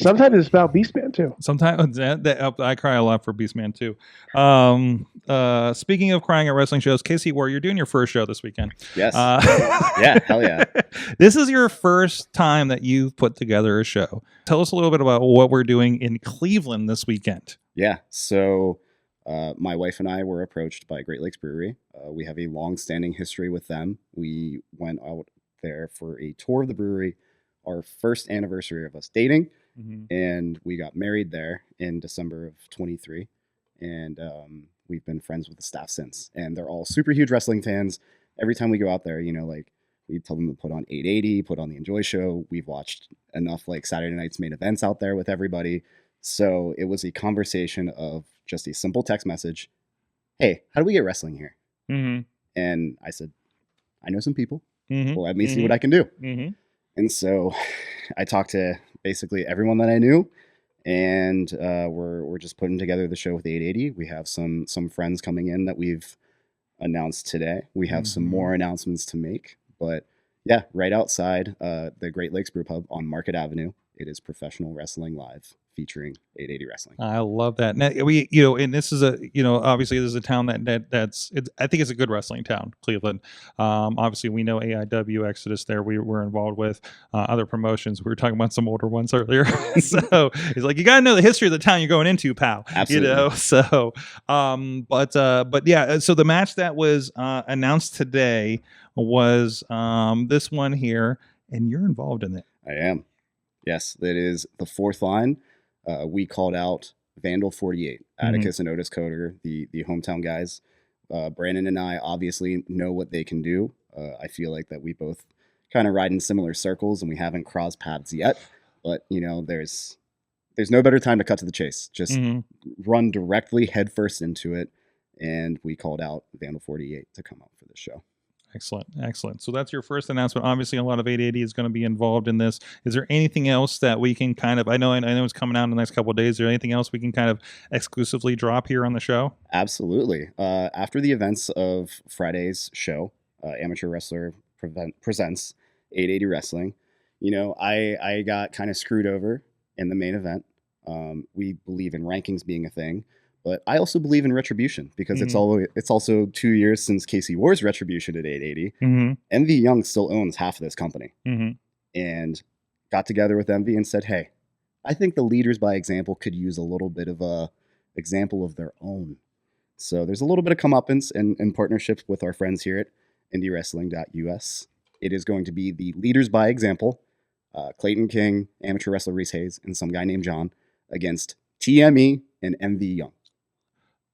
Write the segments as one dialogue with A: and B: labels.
A: Sometimes it's about Beastman too.
B: Sometimes I cry a lot for Beastman too. Speaking of crying at wrestling shows, Casey Warr, you're doing your first show this weekend.
C: Yes. Yeah, hell yeah.
B: This is your first time that you've put together a show. Tell us a little bit about what we're doing in Cleveland this weekend.
C: Yeah. So my wife and I were approached by Great Lakes Brewery. We have a long-standing history with them. We went out there for a tour of the brewery, our first anniversary of us dating. And we got married there in December of 23. And we've been friends with the staff since. And they're all super huge wrestling fans. Every time we go out there, like we tell them to put on 880, put on the Enjoy Show. We've watched enough like Saturday night's main events out there with everybody. So it was a conversation of just a simple text message. Hey, how do we get wrestling here? And I said, I know some people. Well, let me see what I can do. And so I talked to basically everyone that I knew, and we're just putting together the show with 880. We have some friends coming in that we've announced today. We have some more announcements to make, but yeah, right outside the Great Lakes Brew Pub on Market Avenue, it is Professional Wrestling Live featuring 880 Wrestling.
B: I love that. Now, and this is obviously this is a town that's I think it's a good wrestling town, Cleveland. Obviously we know AIW Exodus there. We're involved with other promotions. We were talking about some older ones earlier. So it's like, you got to know the history of the town you're going into, pal.
C: Absolutely.
B: So, but yeah, so the match that was announced today was this one here, and you're involved in it.
C: I am. Yes, that is the fourth line. We called out Vandal 48, Atticus and Otis Coder, the hometown guys. Brandon and I obviously know what they can do. I feel like that we both kind of ride in similar circles, and we haven't crossed paths yet. But there's no better time to cut to the chase. Just run directly headfirst into it, and we called out Vandal 48 to come out for this show.
B: Excellent. So that's your first announcement. Obviously, a lot of 880 is going to be involved in this. Is there anything else that we can kind of, I know it's coming out in the next couple of days. Is there anything else we can kind of exclusively drop here on the show?
C: Absolutely. After the events of Friday's show, Amateur Wrestler Presents 880 Wrestling, I got kind of screwed over in the main event. We believe in rankings being a thing. But I also believe in retribution, because it's also 2 years since Casey Warr's retribution at 880. Envy Young still owns half of this company. And got together with Envy and said, hey, I think the leaders by example could use a little bit of a example of their own. So there's a little bit of comeuppance in partnership with our friends here at indiewrestling.us. It is going to be the leaders by example, Clayton King, amateur wrestler Reese Hayes, and some guy named John against TME and Envy Young.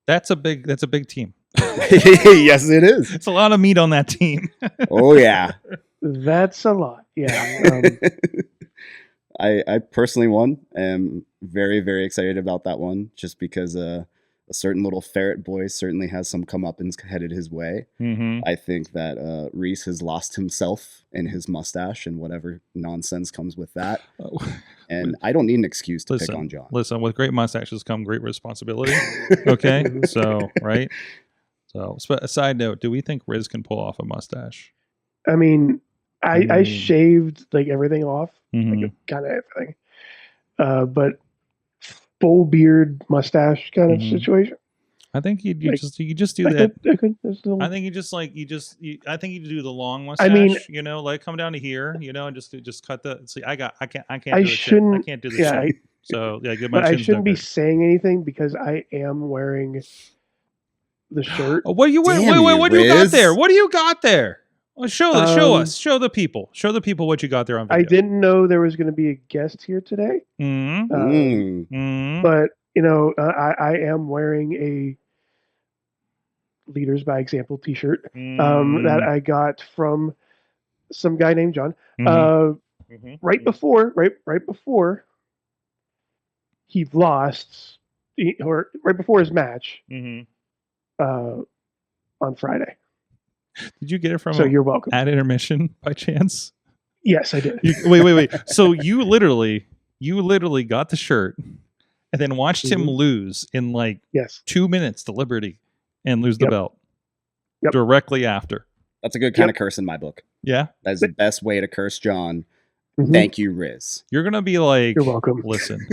B: That's a big team.
C: Yes, it is.
B: It's a lot of meat on that team.
C: Oh yeah,
A: that's a lot. Yeah.
C: I personally am very, very excited about that one, just because a certain little ferret boy certainly has some comeuppance headed his way. I think that Reese has lost himself in his mustache and whatever nonsense comes with that. And I don't need an excuse to pick on John.
B: Listen, with great mustaches come great responsibility. Okay, so right. So, a side note: do we think Riz can pull off a mustache?
A: I mean, I shaved like everything off, like kind of everything, but full beard mustache kind of situation.
B: I think you just do that. I think I think you do the long mustache. I mean, like come down to here, and just cut the. See, I can't. I can't do the chin. So yeah, good.
A: But I shouldn't be saying anything because I am wearing the shirt.
B: What do you wear? Wait, what do you got there? What do you got there? Well, show us. Show the people what you got there on video.
A: I didn't know there was going to be a guest here today. But I am wearing a Leaders by Example t-shirt that I got from some guy named John. Right before he lost, or right before his match on Friday.
B: Did you get it from?
A: So you're welcome.
B: At intermission by chance?
A: Yes, I did.
B: Wait. So you literally got the shirt and then watched him lose in 2 minutes to Liberty and lose the belt directly after.
C: That's a good kind of curse in my book.
B: Yeah,
C: that's the best way to curse John. Thank you, Riz.
B: You're gonna be like,
A: you're welcome.
B: Listen,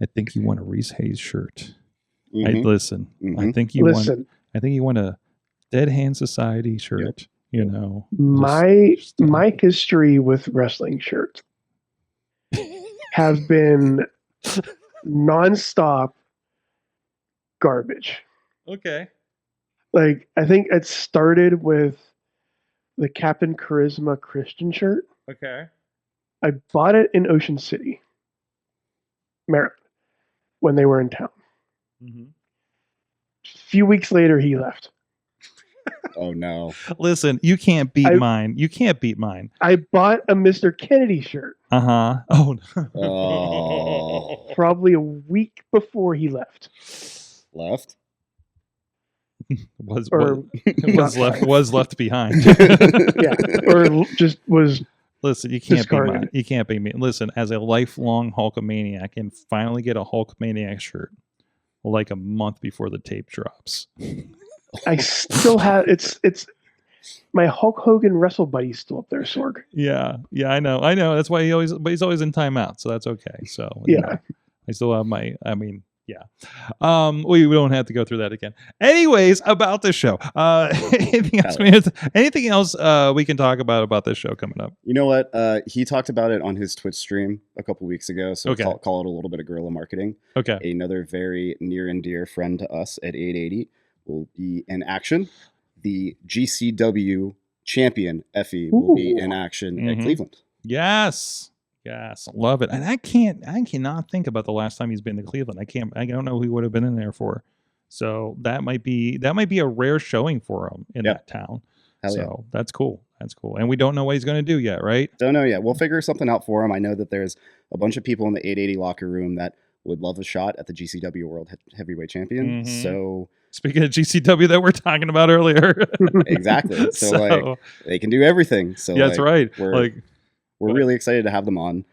B: I think you want a Reese Hayes shirt.
C: Mm-hmm.
B: I think you want a Dead Hand Society shirt.
C: Yep.
B: You know,
A: my history with wrestling shirts have been nonstop garbage.
B: Okay.
A: Like, I think it started with the Captain Charisma Christian shirt.
B: Okay.
A: I bought it in Ocean City, Maryland, when they were in town.
B: Mm-hmm.
A: A few weeks later, he left.
C: Oh no!
B: Listen, you can't beat mine. You can't beat mine.
A: I bought a Mr. Kennedy shirt.
B: Oh.
A: Probably a week before he left.
C: Left?
B: was left behind.
A: Yeah, or just was.
B: Listen, you can't beat mine. You can't beat me. Listen, as a lifelong Hulkamaniac, and finally get a Hulkamaniac shirt like a month before the tape drops.
A: I still have it's my Hulk Hogan Wrestle Buddy's still up there, Sorg.
B: Yeah, I know. That's why he's always in timeout, so that's okay. So
A: yeah,
B: you know, I still have yeah. We don't have to go through that again. Anyways, about this show. Anything else we can talk about this show coming up?
C: You know what? He talked about it on his Twitch stream a couple weeks ago. So call it a little bit of guerrilla marketing.
B: Okay.
C: Another very near and dear friend to us at 880 will be in action. The GCW champion Effie will be in action at Cleveland.
B: Yes, love it. And I cannot think about the last time he's been to Cleveland. I don't know who he would have been in there for. So that might be a rare showing for him in that town. So that's cool. And we don't know what he's going to do yet, right?
C: Don't know yet. We'll figure something out for him. I know that there's a bunch of people in the 880 locker room that would love a shot at the GCW World Heavyweight Champion. So
B: speaking of GCW that we're talking about earlier.
C: Exactly. So like they can do everything. So
B: that's right.
C: We're really excited to have them on.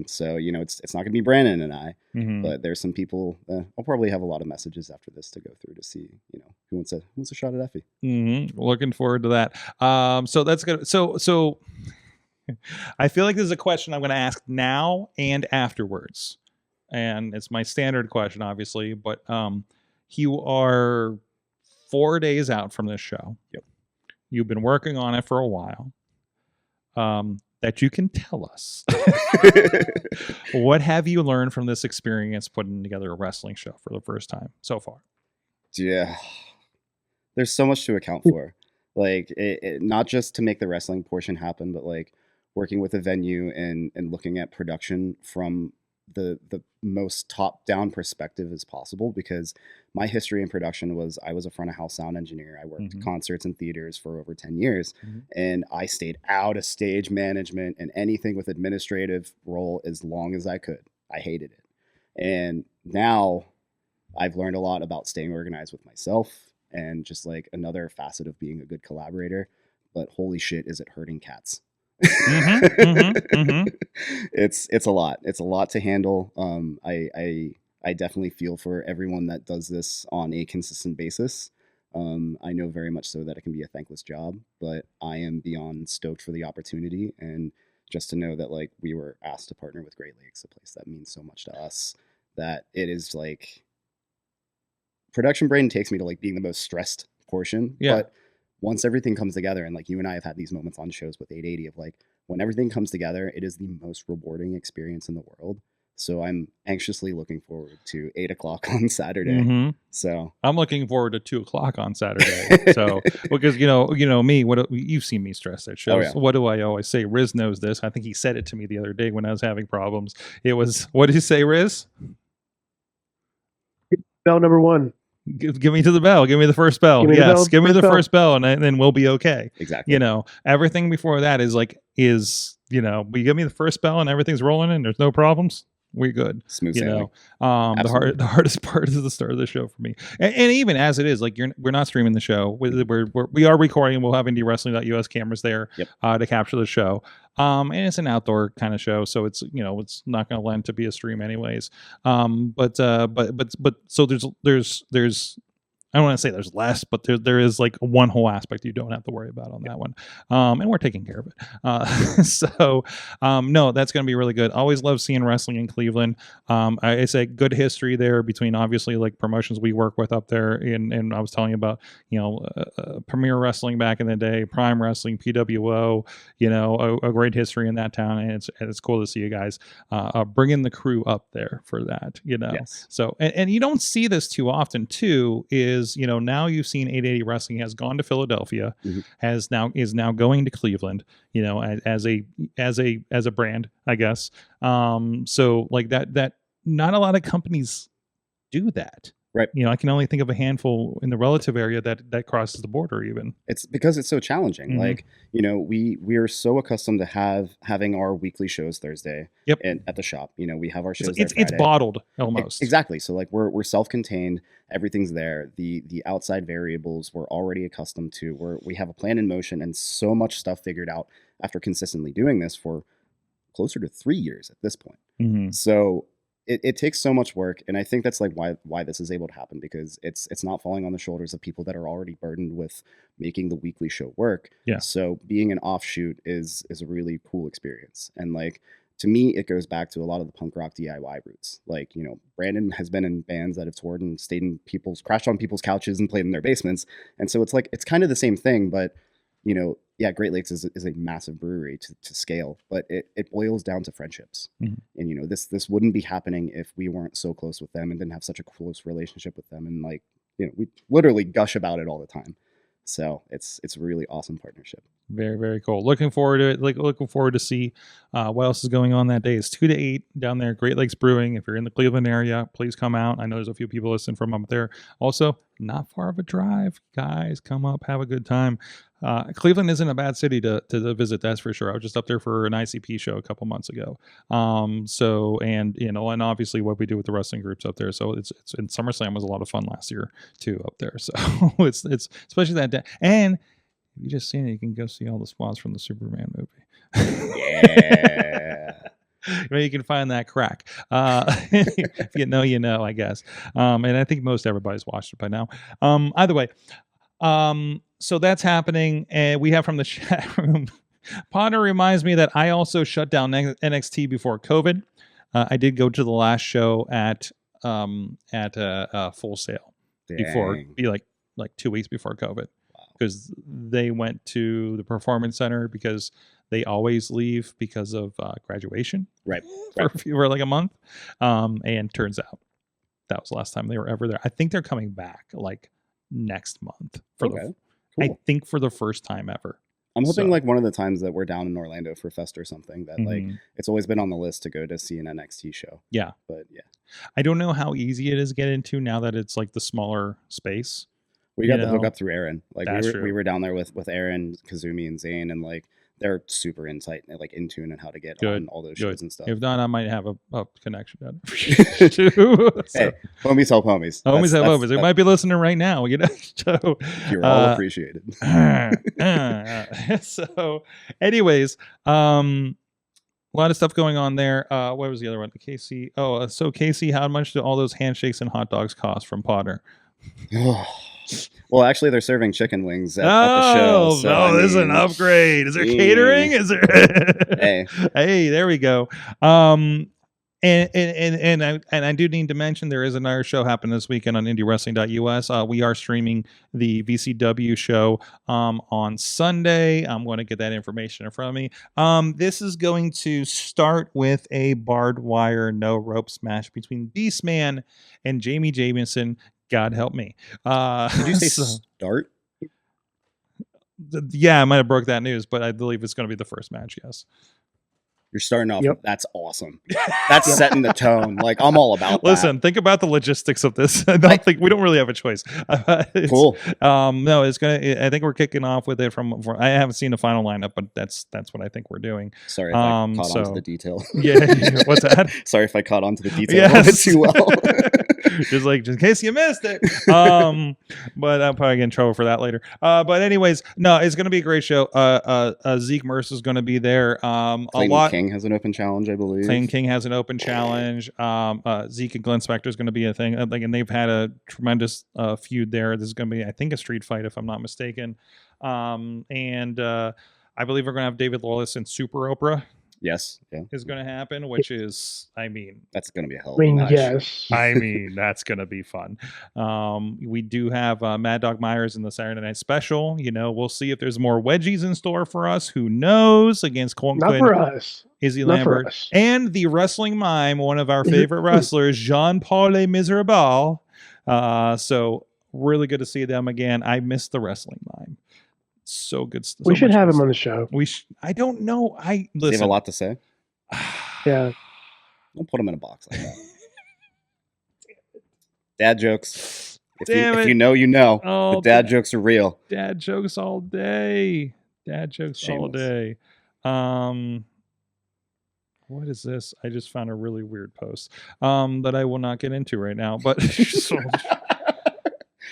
C: So you know, it's not going to be Brandon and I, but there's some people. I'll probably have a lot of messages after this to go through to see, you know, who wants a shot at Effie.
B: Looking forward to that. So that's good. So I feel like this is a question I'm going to ask now and afterwards, and it's my standard question, obviously. But you are 4 days out from this show.
C: Yep.
B: You've been working on it for a while. That you can tell us. What have you learned from this experience putting together a wrestling show for the first time so far?
C: Yeah, there's so much to account for. Like, it not just to make the wrestling portion happen, but like working with a venue and looking at production from the most top-down perspective as possible, because my history in production was I was a front of house sound engineer. I worked concerts and theaters for over 10 years, and I stayed out of stage management and anything with administrative role as long as I could. I hated it. And now I've learned a lot about staying organized with myself and just like another facet of being a good collaborator. But holy shit, is it hurting cats? It's a lot. It's a lot to handle. I definitely feel for everyone that does this on a consistent basis. I know very much so that it can be a thankless job, but I am beyond stoked for the opportunity, and just to know that like we were asked to partner with Great Lakes, a place that means so much to us, that it is like production brain takes me to like being the most stressed portion. But once everything comes together, and like you and I have had these moments on shows with 880 of like when everything comes together, it is the most rewarding experience in the world. So I'm anxiously looking forward to 8 o'clock on Saturday. So
B: I'm looking forward to 2 o'clock on Saturday. So because you know me, you've seen me stress at shows. What do I always say? Riz knows this. I think he said it to me the other day when I was having problems. It was, what did you say, Riz?
A: Bell number 1.
B: Give me to the bell. Give me the first bell. Give me the first bell, and then we'll be okay.
C: Exactly.
B: You know, everything before that is you know, we give me the first bell and everything's rolling and there's no problems. We're good.
C: Smooth
B: sailing.
C: The
B: hardest part is the start of the show for me, and even as it is, like we're not streaming the show. We are recording. We'll have IndieWrestling.us cameras there to capture the show. And it's an outdoor kind of show, so it's it's not going to lend to be a stream anyways. But so there's I don't want to say there's less, but there is like one whole aspect you don't have to worry about on that one. And we're taking care of it. So no, that's going to be really good. Always love seeing wrestling in Cleveland. I say good history there between obviously like promotions we work with up there. And I was telling you about, Premier Wrestling back in the day, Prime Wrestling, PWO, a great history in that town. And it's cool to see you guys bringing the crew up there for that,
C: Yes.
B: So, and you don't see this too often too, is, now you've seen 880 Wrestling has gone to Philadelphia, is now going to Cleveland, as a brand, I guess. So like that not a lot of companies do that.
C: Right.
B: I can only think of a handful in the relative area that crosses the border even.
C: It's because it's so challenging. Like, we are so accustomed to having our weekly shows Thursday at the shop. We have our shows
B: it's bottled almost.
C: Exactly. So like we're self-contained, everything's there. The outside variables we're already accustomed to. We have a plan in motion and so much stuff figured out after consistently doing this for closer to 3 years at this point. So it takes so much work, and I think that's like why this is able to happen, because it's not falling on the shoulders of people that are already burdened with making the weekly show work.
B: Yeah.
C: So being an offshoot is a really cool experience, and like to me, it goes back to a lot of the punk rock DIY roots. Like Brandon has been in bands that have toured and stayed in crashed on people's couches and played in their basements, and so it's like it's kind of the same thing, but Great Lakes is a massive brewery to scale, but it boils down to friendships. And this wouldn't be happening if we weren't so close with them and didn't have such a close relationship with them. And like, we literally gush about it all the time. So it's a really awesome partnership.
B: Very, very cool. Looking forward to it. Looking forward to see what else is going on that day. It's 2 to 8 down there, Great Lakes Brewing. If you're in the Cleveland area, please come out. I know there's a few people listening from up there. Also, not far of a drive. Guys, come up, have a good time. Cleveland isn't a bad city to visit, that's for sure. I was just up there for an ICP show a couple months ago. And obviously what we do with the wrestling groups up there. So it's and SummerSlam was a lot of fun last year too up there. So it's especially that day. And if you just seen it, you can go see all the spots from the Superman movie.
C: Yeah.
B: Where you can find that crack. If you know, I guess. And I think most everybody's watched it by now. Either way, so that's happening. And we have from the chat room, Potter reminds me that I also shut down NXT before COVID. I did go to the last show at Full Sail before, like 2 weeks before COVID. Because they went to the Performance Center because they always leave because of graduation.
C: Right.
B: For like a month. And turns out that was the last time they were ever there. I think they're coming back like next month
C: Cool.
B: I think for the first time ever.
C: I'm hoping like one of the times that we're down in Orlando for Fest or something that like it's always been on the list to go to see an NXT show.
B: Yeah.
C: But yeah.
B: I don't know how easy it is to get into now that it's like the smaller space.
C: We got the hook up through Aaron. Like we were down there with Aaron, Kazumi, and Zane, and like they're super insight, like in tune and how to get on all those shows and stuff.
B: If not, I might have a connection down
C: there. Hey, homies help homies.
B: Homies help homies. They might be listening right now. So
C: you're all appreciated.
B: So, anyways, a lot of stuff going on there. What was the other one? Casey. So Casey, how much do all those handshakes and hot dogs cost from Potter?
C: Well, actually, they're serving chicken wings at the show. So,
B: this is an upgrade. Is there catering? Is there? Hey, there we go. And I do need to mention there is another show happening this weekend on IndieWrestling.us. We are streaming the VCW show on Sunday. I'm going to get that information in front of me. This is going to start with a barbed wire no ropes match between Beastman and Jamie Jamison. God help me.
C: Did you say start?
B: Yeah, I might have broke that news, but I believe it's going to be the first match. Yes.
C: You're starting off. Yep. That's awesome. That's setting the tone. Like I'm all about that.
B: Listen, think about the logistics of this. I don't think we don't really have a choice.
C: Cool.
B: No, it's gonna. I think we're kicking off with it from. I haven't seen the final lineup, but that's what I think we're doing.
C: Sorry if I caught on to the detail.
B: Yeah. What's that?
C: Sorry if I caught on to the detail too well.
B: just in case you missed it. But I'll probably get in trouble for that later. But anyways, no, it's going to be a great show. Zeke Mercer is going to be there.
C: Clayton King has an open challenge, I believe.
B: Clayton King has an open challenge. Zeke and Glenn Spector is going to be a thing. And they've had a tremendous feud there. This is going to be, I think, a street fight, if I'm not mistaken. And I believe we're going to have David Lawless and Super Oprah.
C: Yes, yeah,
B: is going to happen, which is, I mean,
C: that's going to be a hell of a match.
A: Yes.
B: I mean, that's going to be fun. We do have Mad Dog Myers in the Saturday Night Special. You know, we'll see if there's more wedgies in store for us. Who knows? Against Colton
A: Not
B: Quinn,
A: for us.
B: Izzy
A: Not for
B: Lambert,
A: us.
B: and the wrestling mime, one of our favorite wrestlers, Jean-Paul Le Miserable. So really good to see them again. I miss the wrestling mime. So good.
A: We should have him on the show.
B: I don't know. Listen.
C: They have a lot to say.
A: Yeah.
C: Don't put him in a box like that. Dad jokes. If you know, you know.
B: Oh,
C: the dad jokes are real.
B: Dad jokes all day. Dad jokes all day. What is this? I just found a really weird post that I will not get into right now. But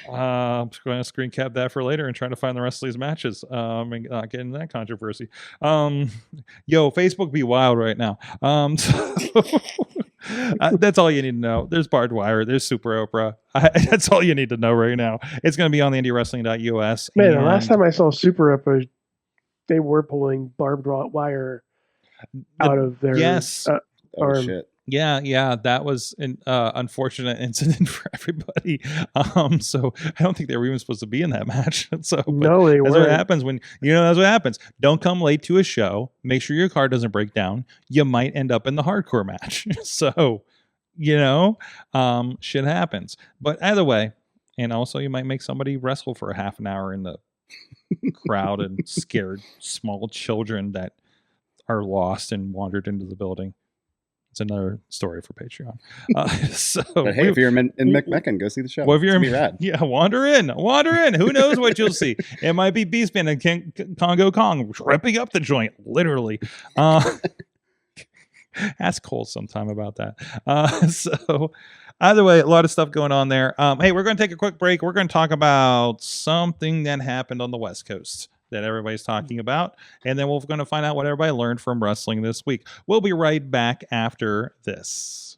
B: I'm just going to screen cap that for later and try to find the rest of these matches and not get into that controversy. Yo, Facebook be wild right now. That's all you need to know. There's barbed wire. There's Super Oprah. That's all you need to know right now. It's going to be on the IndieWrestling.us.
A: Man, the last time I saw Super Oprah, they were pulling barbed wire out of their arm.
C: Shit.
B: Yeah, that was an unfortunate incident for everybody. So I don't think they were even supposed to be in that match. So
A: no, they weren't.
B: That's what happens when that's what happens. Don't come late to a show. Make sure your car doesn't break down. You might end up in the hardcore match. So shit happens. But either way, and also you might make somebody wrestle for a half an hour in the crowd and scared small children that are lost and wandered into the building. It's another story for Patreon.
C: But hey, if you're in McMecken, go see the show.
B: Well, if you're
C: in rad.
B: Yeah, wander in. Who knows what you'll see? It might be Beastman and Congo Kong ripping up the joint, literally. Ask Cole sometime about that. So either way, a lot of stuff going on there. Hey, we're going to take a quick break. We're going to talk about something that happened on the West Coast that everybody's talking about, and then we're going to find out what everybody learned from wrestling this week. We'll be right back after this.